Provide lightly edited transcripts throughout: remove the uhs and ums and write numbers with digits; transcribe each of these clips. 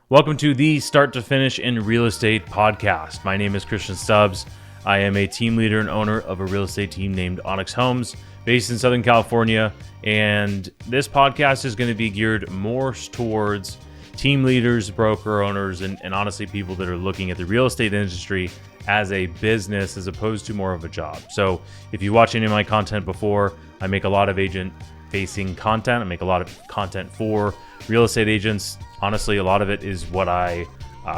Welcome to the Start to Finish in Real Estate podcast. My name is Christian Stubbs. I am a team leader and owner of a real estate team named Onyx Homes based in Southern California. And this podcast is going to be geared more towards team leaders, broker owners, and honestly, people that are looking at the real estate industry as a business as opposed to more of a job. So if you watch any of my content before, I make a lot of agent-facing content. I make a lot of content for real estate agents. Honestly, a lot of it is what I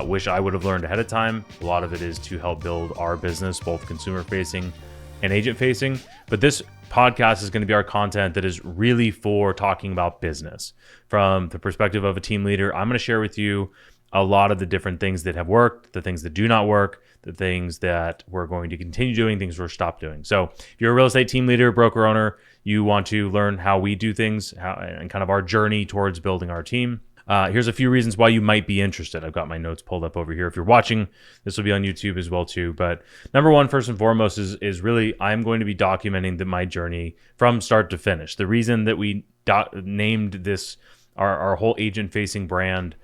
wish I would have learned ahead of time. A lot of it is to help build our business, both consumer-facing and agent-facing. But this podcast is going to be our content that is really for talking about business. From the perspective of a team leader, I'm going to share with you a lot of the different things that have worked, the things that do not work, the things that we're going to continue doing, things we're stop doing. So if you're a real estate team leader, broker owner, you want to learn how we do things and kind of our journey towards building our team. Here's a few reasons why you might be interested. I've got my notes pulled up over here. If you're watching, this will be on YouTube as well too. But number one, first and foremost, is really I'm going to be documenting my journey from start to finish. The reason that we named this our whole agent-facing brand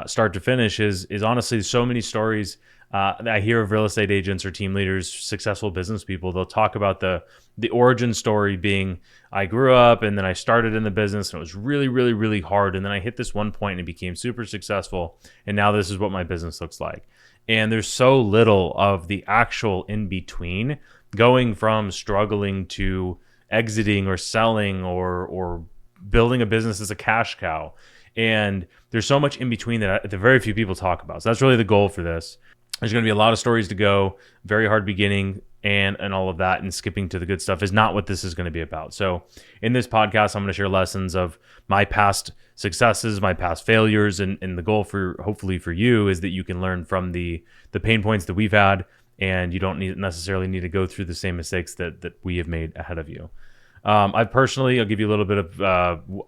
Start to Finish is honestly so many stories that I hear of real estate agents or team leaders, successful business people. They'll talk about the origin story being, I grew up and then I started in the business and it was really, really, really hard. And then I hit this one point and it became super successful. And now this is what my business looks like. And there's so little of the actual in between, going from struggling to exiting or selling or building a business as a cash cow. And there's so much in between that very few people talk about. So that's really the goal for this. There's going to be a lot of stories to go, very hard beginning and all of that, and skipping to the good stuff is not what this is going to be about. So in this podcast, I'm going to share lessons of my past successes, my past failures, and the goal for hopefully for you is that you can learn from the pain points that we've had, and you don't necessarily need to go through the same mistakes that we have made ahead of you. I'll give you a little bit of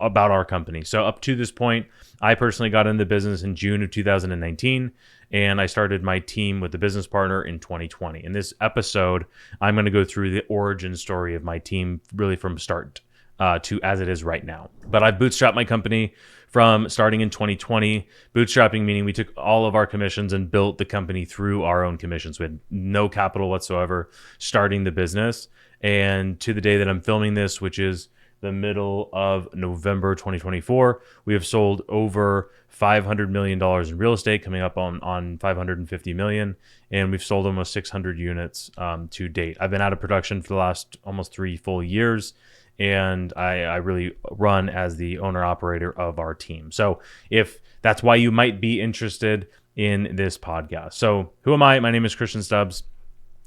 about our company. So up to this point, I personally got into business in June of 2019, and I started my team with a business partner in 2020. In this episode, I'm going to go through the origin story of my team, really from start to as it is right now. But I bootstrapped my company from starting in 2020. Bootstrapping meaning we took all of our commissions and built the company through our own commissions. We had no capital whatsoever starting the business. And to the day that I'm filming this, which is the middle of November 2024, we have sold over $500 million in real estate, coming up on $550 million. And we've sold almost 600 units to date. I've been out of production for the last almost 3 full years. And I really run as the owner operator of our team. So if that's why you might be interested in this podcast. So who am I? My name is Christian Stubbs.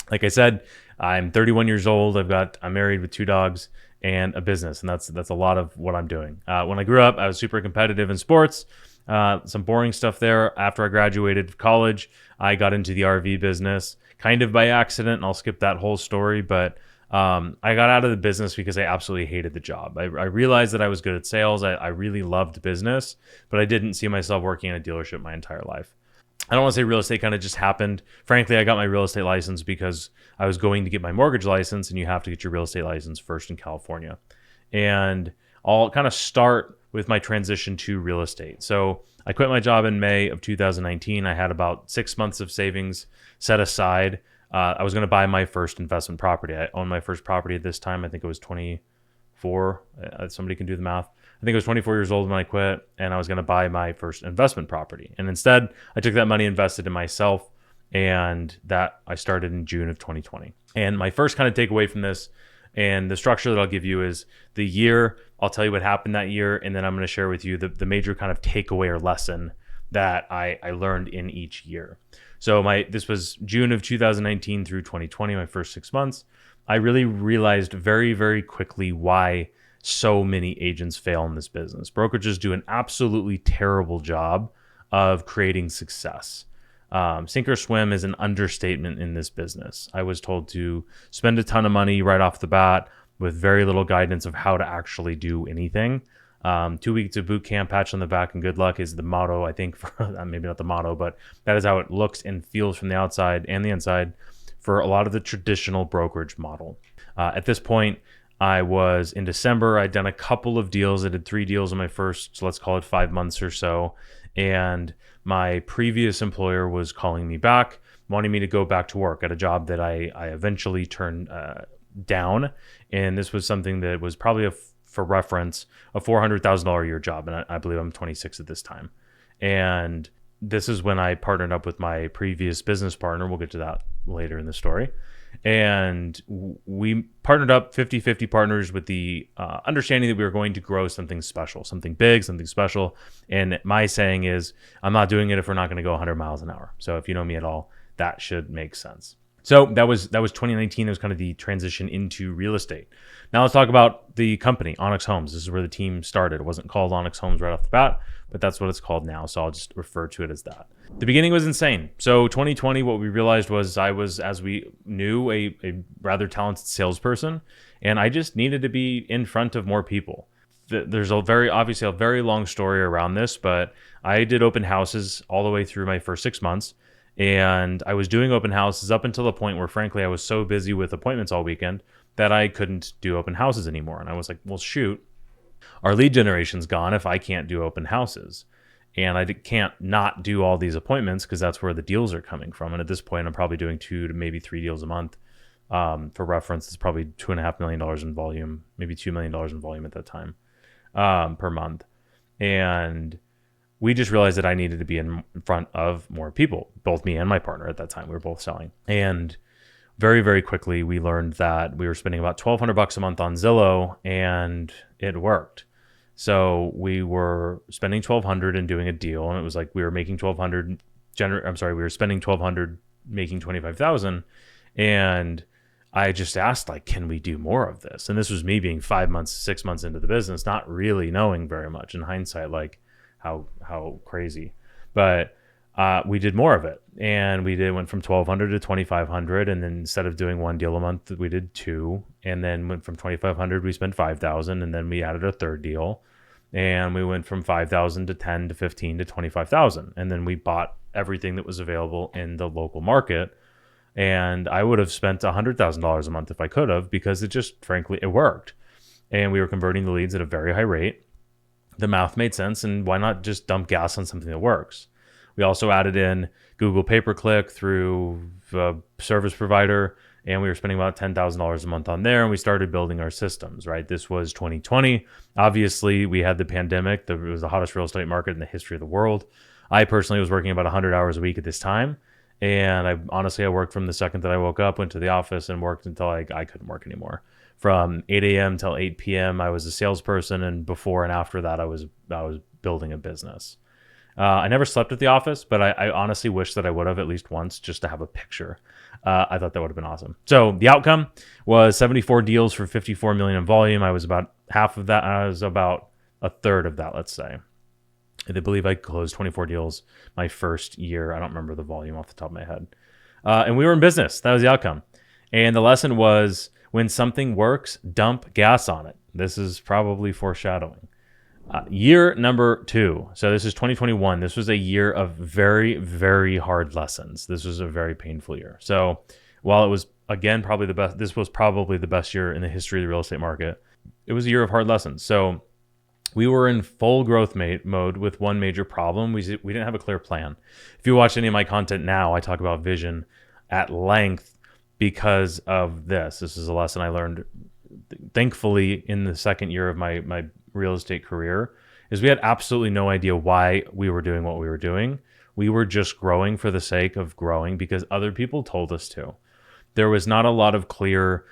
Like I said, I'm 31 years old. I'm married with 2 dogs and a business, and that's a lot of what I'm doing. When I grew up, I was super competitive in sports. Some boring stuff there. After I graduated college, I got into the RV business, kind of by accident, and I'll skip that whole story. But I got out of the business because I absolutely hated the job. I realized that I was good at sales. I really loved business, but I didn't see myself working in a dealership my entire life. I don't want to say real estate kind of just happened. Frankly, I got my real estate license because I was going to get my mortgage license, and you have to get your real estate license first in California. And I'll kind of start with my transition to real estate. So I quit my job in May of 2019. I had about 6 months of savings set aside. I was going to buy my first investment property. I owned my first property at this time. I think it was 24. Somebody can do the math. I think I was 24 years old when I quit, and I was going to buy my first investment property. And instead, I took that money, invested in myself, and that I started in June of 2020. And my first kind of takeaway from this and the structure that I'll give you is the year. I'll tell you what happened that year, and then I'm going to share with you the major kind of takeaway or lesson that I learned in each year. So this was June of 2019 through 2020, my first 6 months. I really realized very, very quickly why so many agents fail in this business. Brokerages do an absolutely terrible job of creating success. Sink or swim is an understatement in this business. I was told to spend a ton of money right off the bat with very little guidance of how to actually do anything. 2 weeks of boot camp, patch on the back, and good luck is the motto, I think, for maybe not the motto, but that is how it looks and feels from the outside and the inside for a lot of the traditional brokerage model. At this point, I was in December. I'd done a couple of deals. I did 3 deals in my first, so let's call it 5 months or so. And my previous employer was calling me back, wanting me to go back to work at a job that I eventually turned down. And this was something that was probably, for reference, a $400,000 a year job. And I believe I'm 26 at this time. And this is when I partnered up with my previous business partner. We'll get to that later in the story. And we partnered up 50-50 partners with the understanding that we were going to grow something special, something big, something special. And my saying is, I'm not doing it if we're not going to go 100 miles an hour. So if you know me at all, that should make sense. So that was 2019. It was kind of the transition into real estate. Now let's talk about the company, Onyx Homes. This is where the team started. It wasn't called Onyx Homes right off the bat, but that's what it's called now. So I'll just refer to it as that. The beginning was insane. So 2020, what we realized was I was, as we knew, a rather talented salesperson, and I just needed to be in front of more people. There's obviously a very long story around this, but I did open houses all the way through my first 6 months. And I was doing open houses up until the point where, frankly, I was so busy with appointments all weekend that I couldn't do open houses anymore. And I was like, well, shoot, our lead generation's gone if I can't do open houses. And I can't not do all these appointments because that's where the deals are coming from. And at this point, I'm probably doing 2 to maybe 3 deals a month. For reference, it's probably $2.5 million in volume, maybe $2 million in volume at that time per month. And we just realized that I needed to be in front of more people, both me and my partner at that time. We were both selling. And very, very quickly, we learned that we were spending about $1,200 a month on Zillow, and it worked. So we were spending $1,200 and doing a deal, and it was like we were making $1,200. We were spending $1,200, making $25,000, and I just asked, like, can we do more of this? And this was me being 5 months, 6 months into the business, not really knowing very much in hindsight, like how crazy. But we did more of it, and went from $1,200 to $2,500, and then instead of doing 1 deal a month, we did 2, and then went from $2,500, we spent $5,000, and then we added a third deal, and we went from $5,000 to $10,000 to $15,000 to $25,000, and then we bought everything that was available in the local market. And I would have spent $100,000 a month if I could have, because it just, frankly, it worked, and we were converting the leads at a very high rate. The math made sense, and why not just dump gas on something that works? We also added in Google pay-per-click through a service provider, and we were spending about $10,000 a month on there, and we started building our systems, right? This was 2020. Obviously, we had the pandemic. It was the hottest real estate market in the history of the world. I personally was working about 100 hours a week at this time, and I worked from the second that I woke up, went to the office, and worked until I couldn't work anymore. From 8 a.m. till 8 p.m., I was a salesperson, and before and after that, I was building a business. I never slept at the office, but I honestly wish that I would have at least once, just to have a picture. I thought that would have been awesome. So the outcome was 74 deals for $54 million in volume. I was about half of that. I was about a third of that, let's say. I believe I closed 24 deals my first year. I don't remember the volume off the top of my head. And we were in business. That was the outcome. And the lesson was, when something works, dump gas on it. This is probably foreshadowing. Year number 2. So this is 2021. This was a year of very, very hard lessons. This was a very painful year. So while it was, again, probably the best, this was probably the best year in the history of the real estate market. It was a year of hard lessons. So we were in full growth mode with one major problem. We didn't have a clear plan. If you watch any of my content now, I talk about vision at length because of this. This is a lesson I learned, thankfully, in the second year of my real estate career, is we had absolutely no idea why we were doing what we were doing. We were just growing for the sake of growing because other people told us to. There was not a lot of clear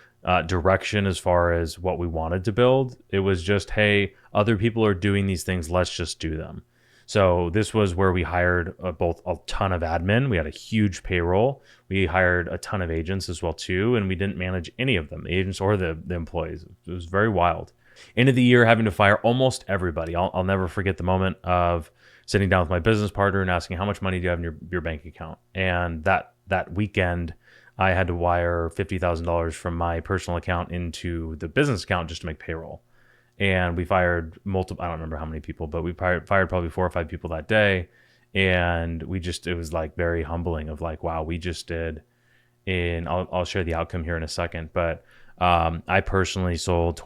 direction as far as what we wanted to build. It was just, hey, other people are doing these things, let's just do them. So this was where we hired both a ton of admin. We had a huge payroll. We hired a ton of agents as well too, and we didn't manage any of them, the agents or the employees. It was very wild. End of the year, having to fire almost everybody. I'll never forget the moment of sitting down with my business partner and asking, how much money do you have in your bank account? And that weekend, I had to wire $50,000 from my personal account into the business account just to make payroll. And we fired multiple, I don't remember how many people, but we fired probably 4 or 5 people that day. And it was like very humbling of like, wow, we just did, and I'll share the outcome here in a second. But I personally sold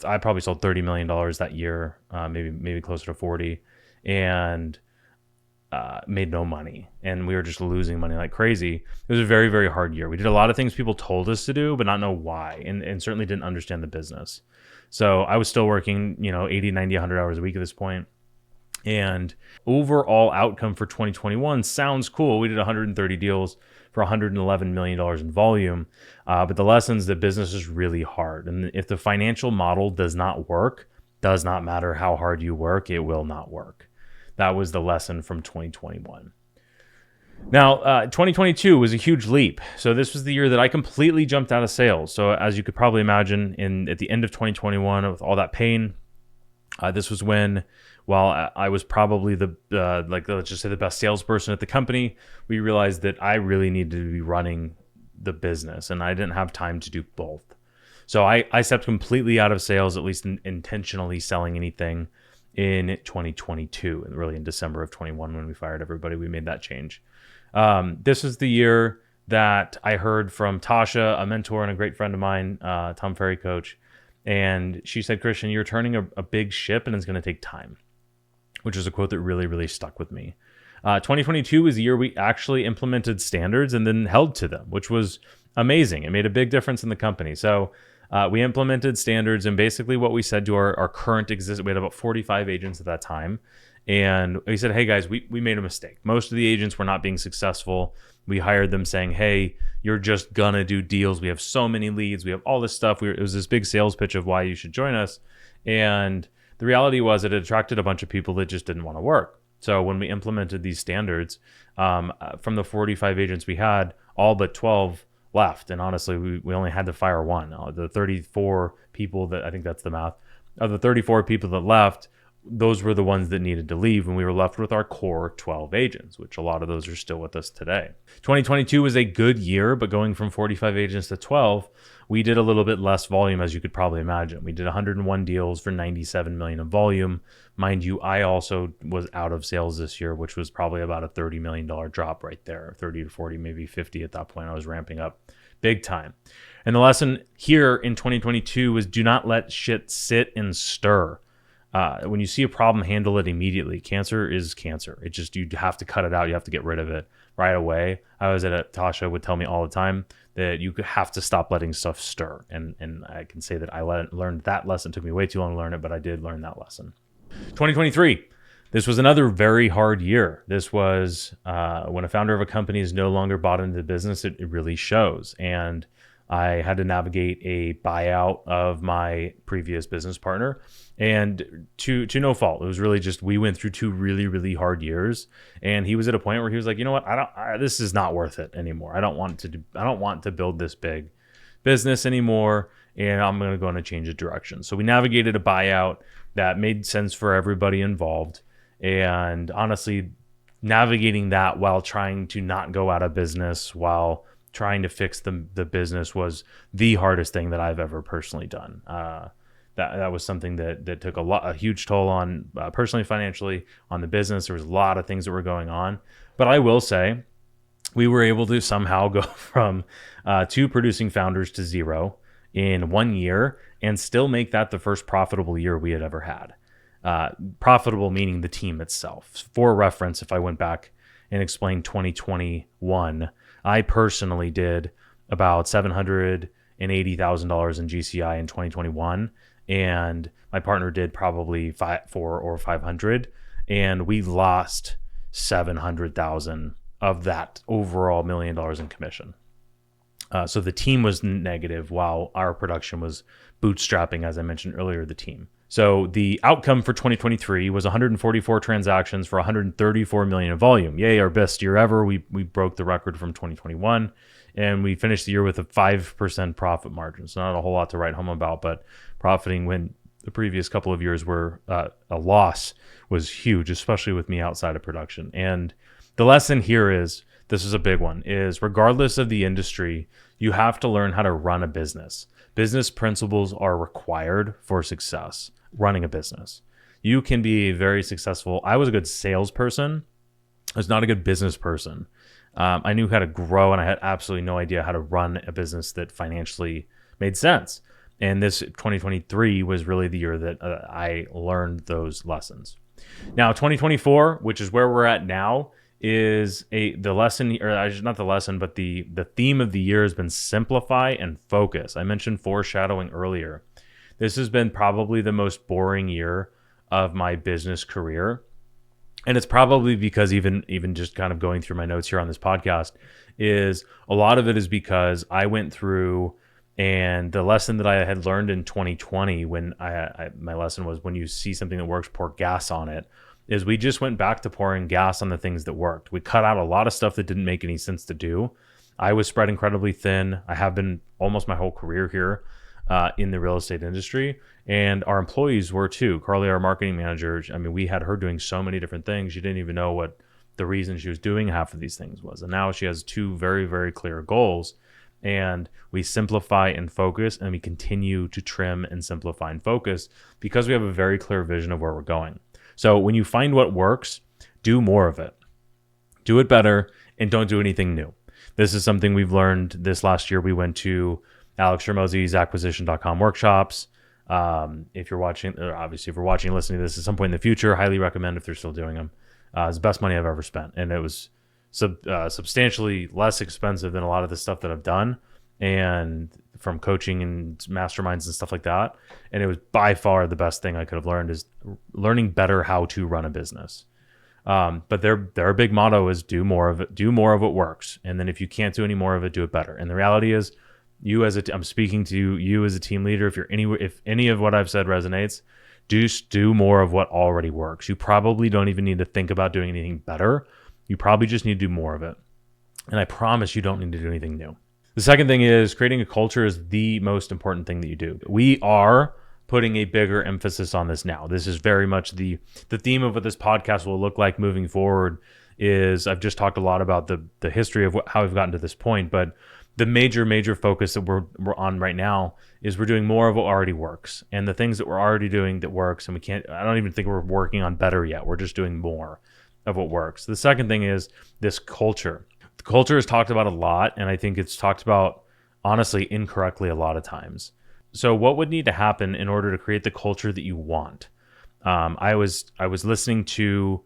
I probably sold $30 million that year, maybe closer to 40. And made no money, and we were just losing money like crazy. It was a very, very hard year. We did a lot of things people told us to do, but not know why, and certainly didn't understand the business. So I was still working, 80, 90, 100 hours a week at this point. And overall outcome for 2021 sounds cool. We did 130 deals for $111 million in volume. But the lessons that business is really hard. And if the financial model does not work, does not matter how hard you work, it will not work. That was the lesson from 2021. Now, 2022 was a huge leap. So this was the year that I completely jumped out of sales. So as you could probably imagine, at the end of 2021, with all that pain, this was when, while I was probably let's just say the best salesperson at the company, we realized that I really needed to be running the business, and I didn't have time to do both. So I stepped completely out of sales, at least intentionally selling anything, in 2022, and really in December of 21 when we fired everybody, we made that change. This is the year that I heard from Tasha, a mentor and a great friend of mine, Tom Ferry coach, and she said, "Christian, you're turning a big ship and it's going to take time," which is a quote that really, really stuck with me. 2022 was the year we actually implemented standards and then held to them, which was amazing. It made a big difference in the company. So we implemented standards, and basically what we said to our current we had about 45 agents at that time. And we said, "Hey guys, we made a mistake. Most of the agents were not being successful. We hired them saying, 'Hey, you're just gonna do deals. We have so many leads. We have all this stuff.' It was this big sales pitch of why you should join us. And the reality was it attracted a bunch of people that just didn't want to work. So when we implemented these standards, from the 45 agents we had, all but 12 left. And honestly, we only had to fire one. The 34 people I think that's the math, of the 34 people that left, those were the ones that needed to leave, and we were left with our core 12 agents, which a lot of those are still with us today. 2022 was a good year, but going from 45 agents to 12, we did a little bit less volume, as you could probably imagine. We did 101 deals for $97 million of volume. Mind you, I also was out of sales this year, which was probably about a $30 million drop right there, 30 to 40, maybe 50 at that point. I was ramping up big time. And the lesson here in 2022 was do not let shit sit and stir. When you see a problem, handle it immediately. Cancer is cancer. You have to cut it out. You have to get rid of it right away. Tasha would tell me all the time that you have to stop letting stuff stir. And I can say that I learned that lesson. It took me way too long to learn it, but I did learn that lesson. 2023. This was another very hard year. This was when a founder of a company is no longer bought into the business, it really shows. And I had to navigate a buyout of my previous business partner, and to no fault. It was really just, we went through 2 really, really hard years, and he was at a point where he was like, "You know what? This is not worth it anymore. I don't want to build this big business anymore, and I'm going to go in a change of direction." So we navigated a buyout that made sense for everybody involved. And honestly, navigating that while trying to not go out of business, while trying to fix the business, was the hardest thing that I've ever personally done. That was something that took a huge toll on personally, financially, on the business. There was a lot of things that were going on, but I will say we were able to somehow go from 2 producing founders to 0 in 1 year, and still make that the first profitable year we had ever had. Profitable meaning the team itself. For reference, if I went back and explained 2021, I personally did about $780,000 in GCI in 2021, and my partner did probably 400 or 500, and we lost 700,000 of that overall $1 million in commission. So the team was negative while our production was bootstrapping, as I mentioned earlier, the team. So the outcome for 2023 was 144 transactions for 134 million in volume. Yay, our best year ever. We broke the record from 2021, and we finished the year with a 5% profit margin. So not a whole lot to write home about, but profiting when the previous couple of years were a loss was huge, especially with me outside of production. And the lesson here is, this is a big one, is regardless of the industry, you have to learn how to run a business. Business principles are required for success. Running a business. You can be very successful. I was a good salesperson. I was not a good business person. I knew how to grow, and I had absolutely no idea how to run a business that financially made sense. And this 2023 was really the year that I learned those lessons. Now, 2024, which is where we're at now, is the lesson, or not the lesson, but the theme of the year has been simplify and focus. I mentioned foreshadowing earlier. This has been probably the most boring year of my business career. And it's probably because even just kind of going through my notes here on this podcast, is a lot of it is because I went through, and the lesson that I had learned in 2020, when my lesson was, when you see something that works, pour gas on it, is we just went back to pouring gas on the things that worked. We cut out a lot of stuff that didn't make any sense to do. I was spread incredibly thin. I have been almost my whole career here in the real estate industry, and our employees were too. Carly, our marketing manager, I mean, we had her doing so many different things. You didn't even know what the reason she was doing half of these things was. And now she has two very, very clear goals, and we simplify and focus, and we continue to trim and simplify and focus because we have a very clear vision of where we're going. So when you find what works, do more of it. Do it better, and don't do anything new. This is something we've learned this last year. We went to Alex Shermozy's acquisition.com workshops. If you're watching, or obviously if you're watching and listening to this at some point in the future, highly recommend if they're still doing them. It's the best money I've ever spent. And it was substantially less expensive than a lot of the stuff that I've done, and from coaching and masterminds and stuff like that. And it was by far the best thing I could have learned, is learning better how to run a business. But their big motto is do more of it, do more of what works. And then if you can't do any more of it, do it better. And the reality is, I'm speaking to you as a team leader. If any of what I've said resonates, do more of what already works. You probably don't even need to think about doing anything better. You probably just need to do more of it. And I promise you don't need to do anything new. The second thing is, creating a culture is the most important thing that you do. We are putting a bigger emphasis on this now. This is very much the theme of what this podcast will look like moving forward. Is I've just talked a lot about the history of how we've gotten to this point, but the major focus that we're on right now is we're doing more of what already works, and the things that we're already doing that works, and I don't even think we're working on better yet. We're just doing more of what works. The second thing is this culture. The culture is talked about a lot, and I think it's talked about, honestly, incorrectly a lot of times. So what would need to happen in order to create the culture that you want? I was listening to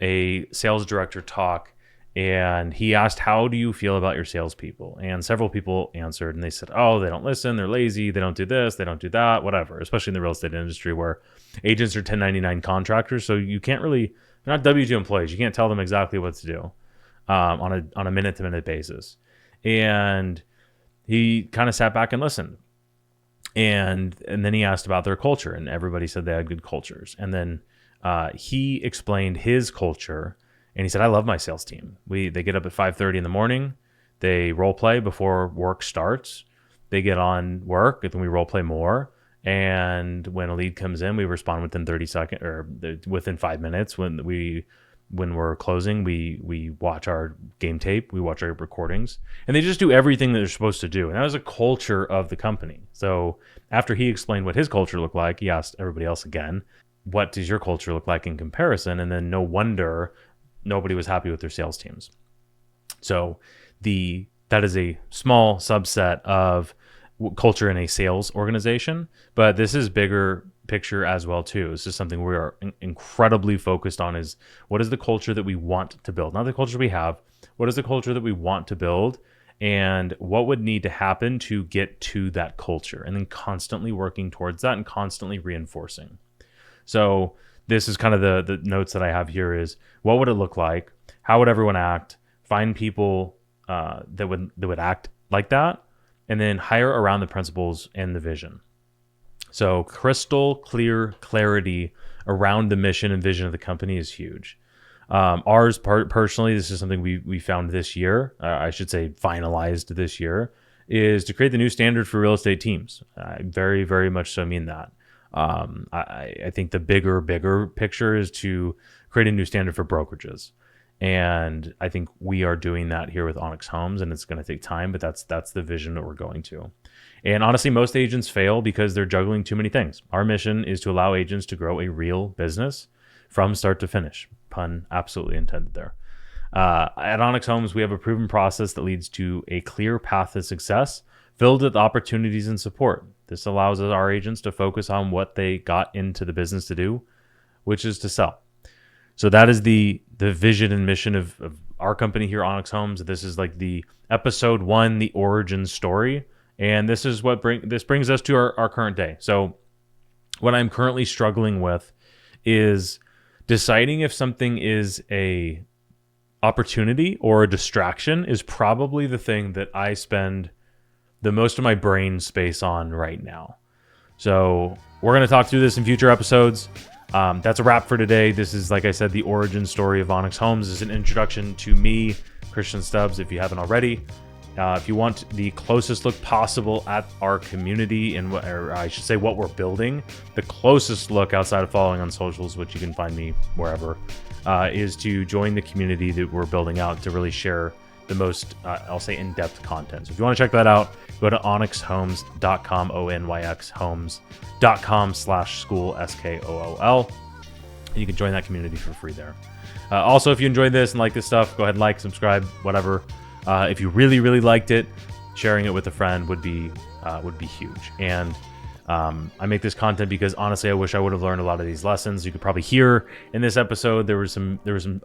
a sales director talk, and he asked, how do you feel about your salespeople? And several people answered, and they said, oh, they don't listen, they're lazy, they don't do this, they don't do that, whatever, especially in the real estate industry where agents are 1099 contractors. So you can't really, they're not W-2 employees. You can't tell them exactly what to do on a minute-to-minute basis. And he kind of sat back and listened. And then he asked about their culture, and everybody said they had good cultures. And then he explained his culture. And he said, I love my sales team. They get up at 5:30 in the morning. They role play before work starts. They get on work, and then we role play more. And when a lead comes in, we respond within 30 seconds or within 5 minutes. When we're closing, we watch our game tape, we watch our recordings, and they just do everything that they're supposed to do. And that was a culture of the company. So after he explained what his culture looked like, he asked everybody else again, what does your culture look like in comparison? And then no wonder nobody was happy with their sales teams. So that is a small subset of culture in a sales organization, but this is bigger picture as well too. This is something we are incredibly focused on, is what is the culture that we want to build? Not the culture we have. What is the culture that we want to build? And what would need to happen to get to that culture? And then constantly working towards that and constantly reinforcing. So this is kind of the notes that I have here is, what would it look like? How would everyone act? Find people that would act like that, and then hire around the principles and the vision. So crystal clear clarity around the mission and vision of the company is huge. Ours, personally, this is something we found this year, I should say finalized this year, is to create the new standard for real estate teams. I very, very much so mean that. I think the bigger picture is to create a new standard for brokerages. And I think we are doing that here with Onyx Homes, and it's going to take time, but that's the vision that we're going to. And honestly, most agents fail because they're juggling too many things. Our mission is to allow agents to grow a real business from start to finish. Pun absolutely intended there. At Onyx Homes, we have a proven process that leads to a clear path to success, filled with opportunities and support. This allows our agents to focus on what they got into the business to do, which is to sell. So that is the vision and mission of our company here, Onyx Homes. This is like the episode 1, the origin story, and this is what brings us to our current day. So what I'm currently struggling with is deciding if something is a opportunity or a distraction is probably the thing that I spend the most of my brain space on right now. So we're going to talk through this in future episodes. That's a wrap for today. This is, like I said, the origin story of Onyx Homes. This is an introduction to me, Christian Stubbs, if you haven't already. If you want the closest look possible at our community and or I should say what we're building, the closest look outside of following on socials, which you can find me wherever, is to join the community that we're building out to really share the most, I'll say, in-depth content. So if you want to check that out, go to onyxhomes.com, onyxhomes.com/school, SKOOL. And you can join that community for free there. Also, if you enjoyed this and like this stuff, go ahead and like, subscribe, whatever. If you really, really liked it, sharing it with a friend would be huge. And I make this content because honestly, I wish I would have learned a lot of these lessons. You could probably hear in this episode there was some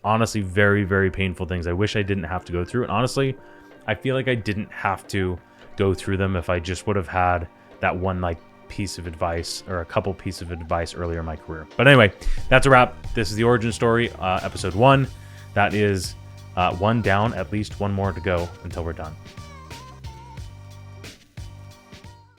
honestly very, very painful things I wish I didn't have to go through. And honestly, I feel like I didn't have to go through them if I just would have had that one piece of advice or a couple pieces of advice earlier in my career. But anyway, that's a wrap. This is the origin story, episode 1. That is 1 down, at least 1 more to go until we're done.